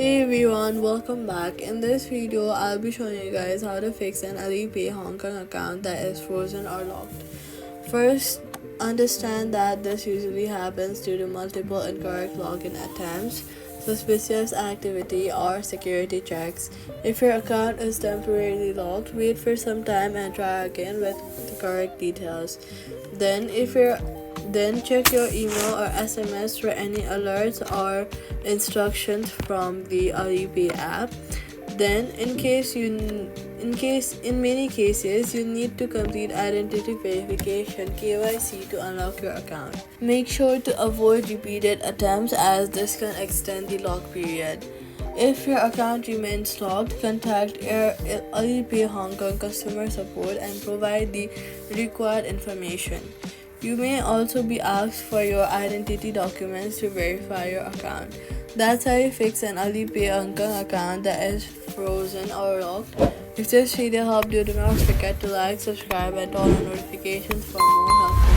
Hey everyone, welcome back. In this video, I'll be showing you guys how to fix an Alipay Hong Kong account that is frozen or locked. First, understand that this usually happens due to multiple incorrect login attempts, suspicious activity, or security checks. If your account is temporarily locked, wait for some time and try again with the correct details. Then check your email or SMS for any alerts or instructions from the Alipay app. Then, in many cases, you need to complete identity verification (KYC) to unlock your account. Make sure to avoid repeated attempts as this can extend the lock period. If your account remains locked, contact Alipay Hong Kong customer support and provide the required information. You may also be asked for your identity documents to verify your account. That's how you fix an Alipay Hong Kong account that is frozen or locked. If this video helped you, do not forget to like, subscribe, and turn on notifications for more helpful